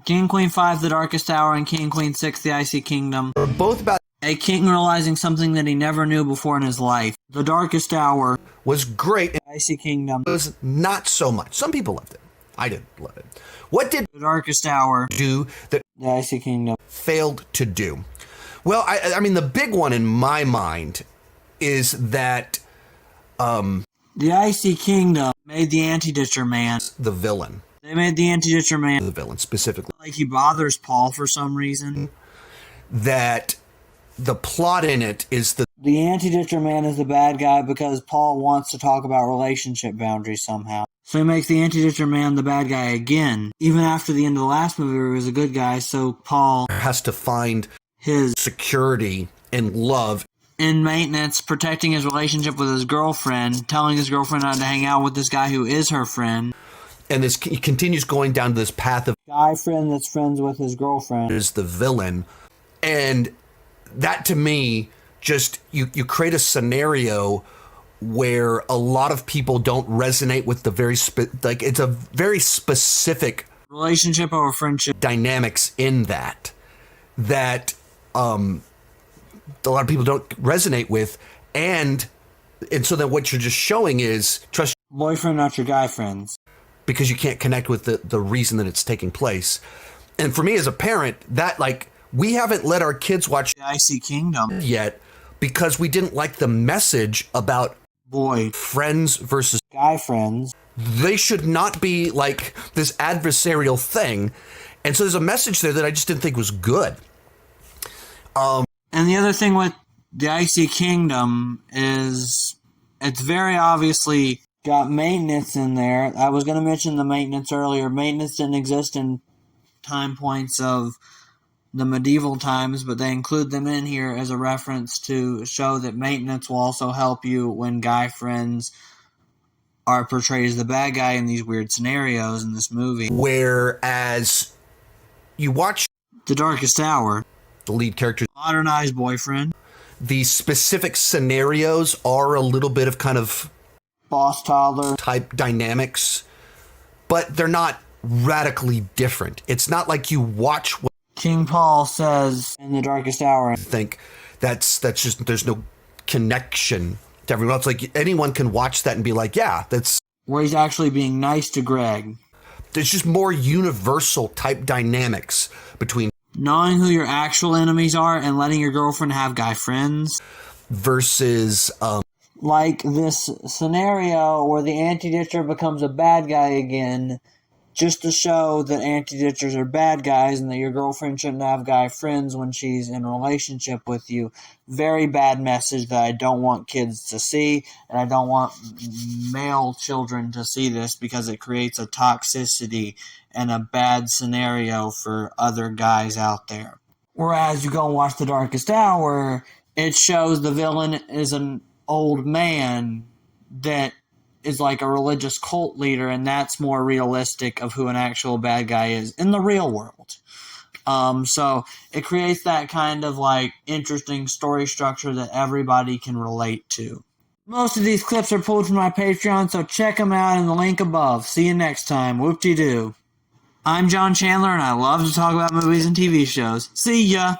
King Queen 5, The Darkest Hour, and King Queen 6, The Icy Kingdom. They're both about a king realizing something that he never knew before in his life. The Darkest Hour was great. Icy Kingdom was not so much. Some people loved it. I didn't love it. What did The Darkest Hour do that The Icy Kingdom failed to do? Well, I mean, the big one in my mind is that The Icy Kingdom made the Anti-Ditcher Man the villain. They made the Anti-Ditcher Man The villain, specifically. like he bothers Paul for some reason. That the plot in it is the Anti-Ditcher Man is the bad guy because Paul wants to talk about relationship boundaries somehow. So he makes the Anti-Ditcher Man the bad guy again. Even after the end of the last movie where he was a good guy, so Paul has to find his security and love in maintenance, protecting his relationship with his girlfriend, telling his girlfriend not to hang out with this guy who is her friend. And he continues going down this path of guy friend that's friends with his girlfriend is the villain. And that to me, just you create a scenario where a lot of people don't resonate with the it's a very specific relationship over friendship dynamics in that a lot of people don't resonate with, and so then what you're just showing is trust boyfriend, not your guy friends, because you can't connect with the reason that it's taking place. And for me as a parent, that we haven't let our kids watch The Icy Kingdom yet because we didn't like the message about friends versus guy friends. They should not be like this adversarial thing. And so there's a message there that I just didn't think was good. And the other thing with The Icy Kingdom is it's very obviously got maintenance in there. I was going to mention the maintenance earlier. Maintenance didn't exist in time points of the medieval times, but they include them in here as a reference to show that maintenance will also help you when guy friends are portrayed as the bad guy in these weird scenarios in this movie. Whereas you watch The Darkest Hour, the lead character, modernized boyfriend, the specific scenarios are a little bit of kind of boss toddler type dynamics, but they're not radically different. It's not like you watch what King Paul says in The Darkest Hour and think that's just there's no connection to everyone else. Like anyone can watch that and be like, yeah, that's where he's actually being nice to Greg. There's just more universal type dynamics between knowing who your actual enemies are and letting your girlfriend have guy friends versus like this scenario where the Anti-Ditcher becomes a bad guy again, just to show that Anti-Ditchers are bad guys and that your girlfriend shouldn't have guy friends when she's in a relationship with you. Very bad message that I don't want kids to see, and I don't want male children to see this because it creates a toxicity and a bad scenario for other guys out there. Whereas you go and watch The Darkest Hour, it shows the villain is an old man that is like a religious cult leader, and that's more realistic of who an actual bad guy is in the real world. So it creates that kind of interesting story structure that everybody can relate to. Most of these clips are pulled from my Patreon, so check them out in the link above. See you next time. Whoop-de-doo. I'm John Chandler, and I love to talk about movies and TV shows. See ya!